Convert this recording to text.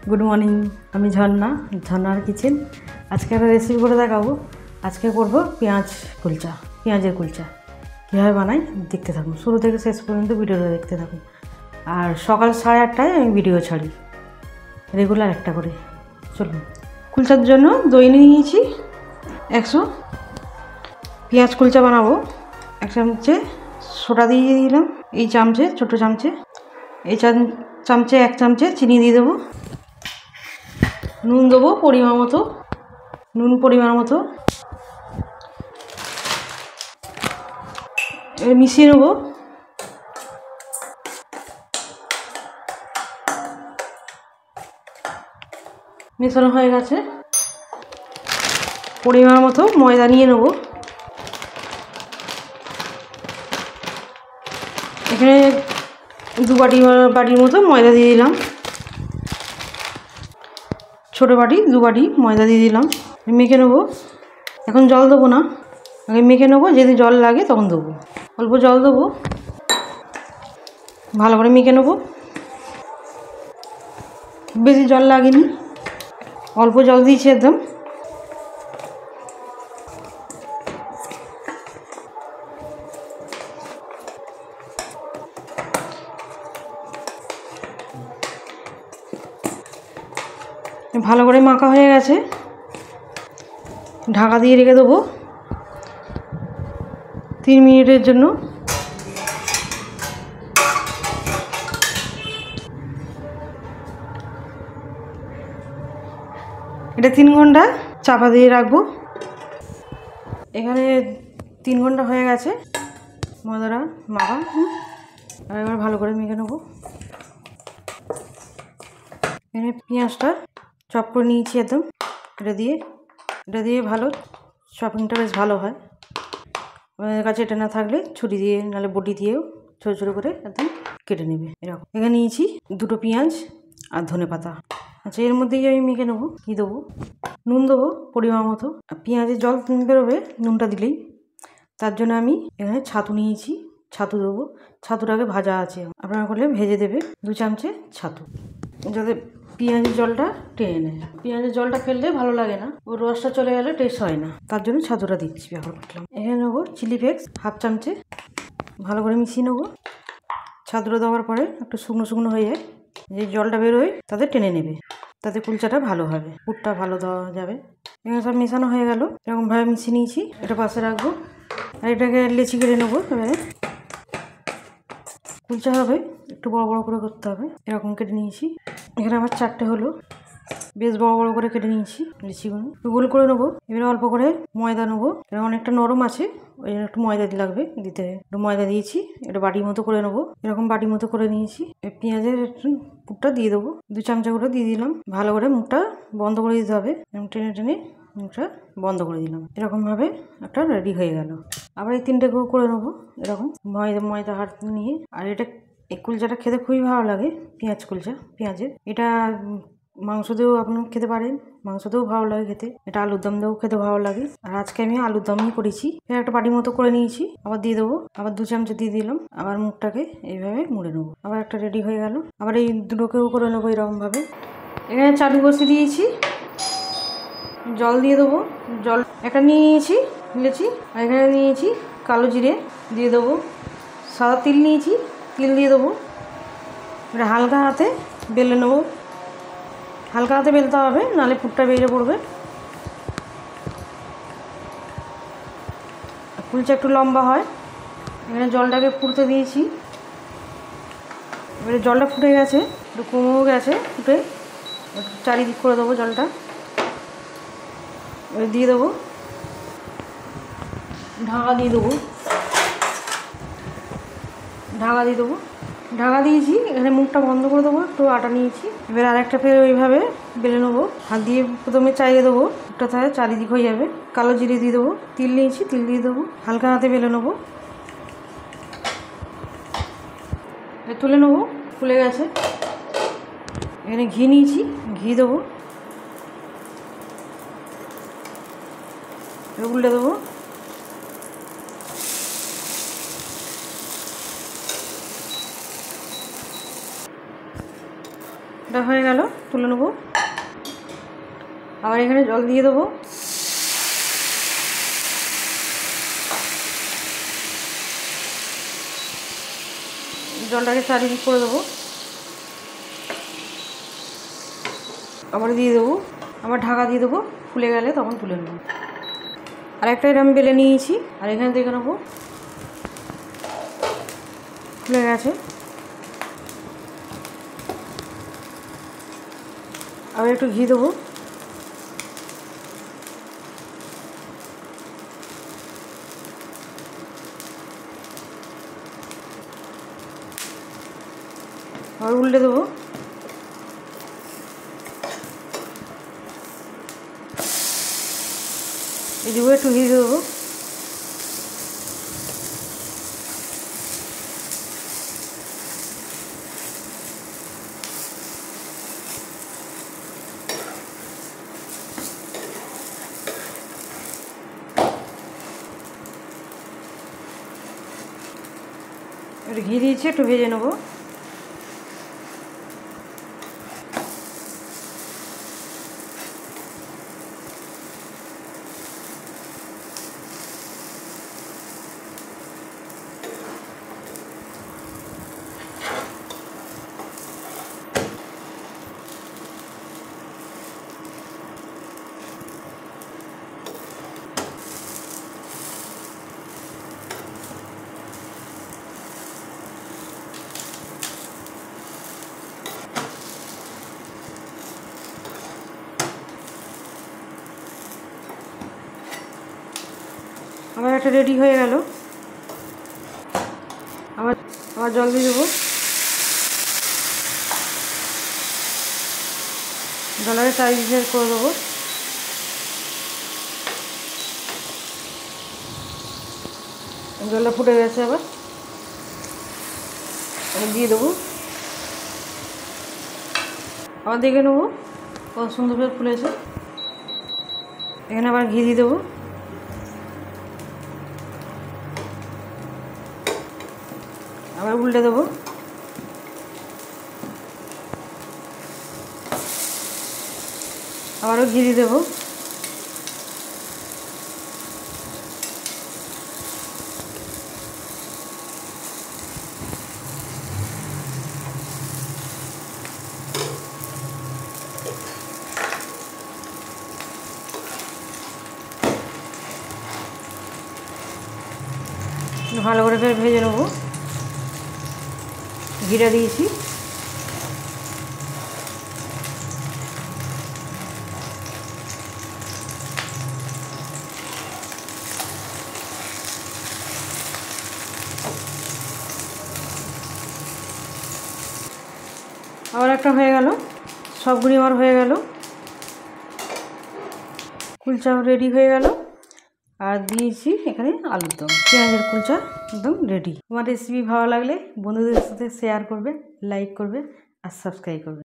Good morning, আমি ঝর্ণা, ঝর্ণার kitchen. আজকে একটা রেসিপি করে দেখাবো। আজকে করব পেঁয়াজের কুলচা। কীভাবে বানাই দেখতে থাকুন, শুরু থেকে শেষ পর্যন্ত ভিডিওটা দেখতে থাকুন। আর সকাল 8:30টায় আমি ভিডিও ছাড়ি, রেগুলার একটা করে। চলুন, কুলচার জন্য দই নিয়েছি 100। পেঁয়াজ কুলচা বানাবো। 1 চামচে সোডা দিয়ে দিলাম, এই চামচে, ছোটো চামচে। এই চামচে 1 চামচে চিনি দিয়ে দেবো। নুন দেবো পরিমাণ মতো, মিশিয়ে নেবো। মেশানো হয়ে গেছে। পরিমাণ মতো ময়দা নিয়ে নেব। এখানে 2 বাটির মতো ময়দা দিয়ে দিলাম। ছোটো বাটি 2 বাটি ময়দা দিয়ে দিলাম। মেখে নেবো। এখন জল দেবো না, আগে মেখে নেবো। যদি জল লাগে তখন দেবো। অল্প জল দেবো, ভালো করে মেখে নেবো। বেশি জল লাগেনি, অল্প জল দিয়েছি একদম। ভালো করে মাখা হয়ে গেছে। ঢাকা দিয়ে রেখে দেবো 3 মিনিটের জন্য। এটা 3 ঘন্টা চাপা দিয়ে রাখবো। এখানে 3 ঘন্টা হয়ে গেছে ময়দাটা মাখা। আর এবার ভালো করে মেখে নেবো। এখানে পেঁয়াজটা চপ করে নিয়েছি একদম। এটা দিয়ে ভালো চপিংটা বেশ ভালো হয়। আপনাদের কাছে এটা না থাকলে ছুরি দিয়ে নাহলে বটি দিয়েও ছোটো ছোটো করে একদম কেটে নেবে। এরকম এখানে নিয়েছি 2টো পেঁয়াজ আর ধনেপাতা। আচ্ছা, এর মধ্যেই আমি মেখে নেবো। কী দেবো? নুন দেবো পরিমাণ মতো। আর পেঁয়াজের জল বেরোবে নুনটা দিলেই। তার জন্য আমি এখানে ছাতু নিয়েছি, ছাতু দেবো। ছাতুটাকে ভাজা আছে, আপনারা করলে ভেজে দেবে। 2 চামচে ছাতু, যাতে পেঁয়াজের জলটা টেনে নেয়। পেঁয়াজের জলটা ফেললে ভালো লাগে না, ওর রসটা চলে গেলে টেস্ট হয় না। তার জন্য ছাতুটা দিচ্ছি, ব্যবহার করলাম। এখানে নেবো চিলি ফ্লেক্স 1/2 চামচে। ভালো করে মিশিয়ে নেবো। ছাতুটা দেওয়ার পরে একটু শুকনো শুকনো হয়ে যায়, যে জলটা বেরোয় তাতে টেনে নেবে, তাতে কুলচাটা ভালো হবে, পুরটা ভালো দেওয়া যাবে। এখানে সব মেশানো হয়ে গেল। এরকমভাবে মিশিয়ে নিয়েছি। এটা পাশে রাখবো। আর এটাকে লেচি কেটে নেবো। এবারে কুলচা হবে, একটু বড় বড় করে করতে হবে। এরকম কেটে নিয়েছি। এখানে আমার 4টে হলো, বেশ বড় বড় করে কেটে নিয়েছি লিচিগুলো। গোল করে নেবো। এবারে অল্প করে ময়দা নেবো। এটা অনেকটা নরম আছে, ওই জন্য একটু ময়দা লাগবে দিতে। একটু ময়দা দিয়েছি। এটা বাটির মতো করে নেবো। এরকম বাটির মতো করে নিয়েছি। পেঁয়াজের পুরটা দিয়ে দেবো। 2 চামচা করে দিয়ে দিলাম। ভালো করে মুখটা বন্ধ করে দিতে হবে। টেনে টেনে মুখটা বন্ধ করে দিলাম। এরকমভাবে একটা রেডি হয়ে গেল। আবার এই 3টে করে নেবো এরকম ময়দা হাত নিয়ে। আর এটা এই কুলচাটা খেতে খুবই ভালো লাগে, পেঁয়াজ কুলচা। পেঁয়াজের এটা মাংস দিয়েও আপনি খেতে পারেন, মাংস দিয়েও ভালো লাগে খেতে। এটা আলুর দম দিয়েও খেতে ভালো লাগে। আর আজকে আমি আলুর দমই করেছি। একটা বাটির মতো করে নিয়েছি। আবার দিয়ে দেবো। আবার 2 চামচে দিয়ে দিলাম। আবার মুখটাকে এইভাবে মুড়ে নেবো। আবার একটা রেডি হয়ে গেল। আবার এই দুটোকেও করে নেবো এরকমভাবে। এখানে চাটু বসিয়ে দিয়েছি, জল দিয়ে দেবো। জল একটা নিয়েছি লেচি। আর এখানে নিয়েছি কালো জিরে দিয়ে দেবো। সাদা তিল নিয়েছি, তিল দিয়ে দেবো। এটা হালকা হাতে বেলে নেবো। হালকা হাতে বেলতে হবে, নাহলে পুরটা বেরিয়ে পড়বে। কুলচা একটু লম্বা হয়। এখানে জলটাকে ফুটতে দিয়েছি। এবারে জলটা ফুটে গেছে, একটু কমেও গেছে ফুটে। চারিদিক করে দেবো জলটা। এবার দিয়ে দেবো, ঢাকা দিয়ে দেবো। ঢাকা দিয়েছি। এখানে মুখটা বন্ধ করে দেবো। একটু আটা নিয়েছি। এবার আরেকটা ফের ওইভাবে বেলে নেবো। হাত দিয়ে প্রথমে চাইয়ে দেবো, মুখটা তাহলে চারিদিক হয়ে যাবে। কালো জিরে দিয়ে দেবো। তিল নিয়েছি, তিল দিয়ে দেবো। হালকা হাতে বেলে নেবো। তুলে নেবো, ফুলে গেছে। এখানে ঘি নিয়েছি, ঘি দেবো। উল্টে দেবো। এটা হয়ে গেল, তুলে তুলে নেবো। আবার এখানে জল দিয়ে দেবো। জলটাকে চারিদিক করে দেবো। আবার দিয়ে দেবো, আবার ঢাকা দিয়ে দেবো, ফুলে গেলে তখন তুলে নেবো। আর একটা এরকম বেলে নিয়েছি, আর এখানে দেখে নেবো ফুলে গেছে। আবার একটু ঘি দেবো। আবার উল্টে দেবো। এদিকেও একটু ঘি দেবো। একটু ঘি দিয়েছি, একটু ভেজে নেবো। আমার একটা রেডি হয়ে গেল। আবার জল দিয়ে দেবো। জলের চারিদিকে করে দেবো। জলটা ফুটে গেছে, আবার দিয়ে দেবো। আবার দেখে নেবো কত সুন্দরভাবে ফুলেছে। এখানে আবার ঘি দিয়ে দেবো। আবার উল্টে দেবো। আবারও ঘি দিয়ে দেবো। ভালো করে ফের ভেজে নেবো। ঘিটা দিয়েছি। আবার একটা হয়ে গেল, সবগুলি আমার হয়ে গেল। কুলচা রেডি হয়ে গেল। আর দিয়েছি এখানে আলুর দম, পেঁয়াজের কুলচা একদম রেডি। আমার রেসিপি ভালো লাগলে বন্ধুদের সাথে শেয়ার করবে, লাইক করবে আর সাবস্ক্রাইব করবে।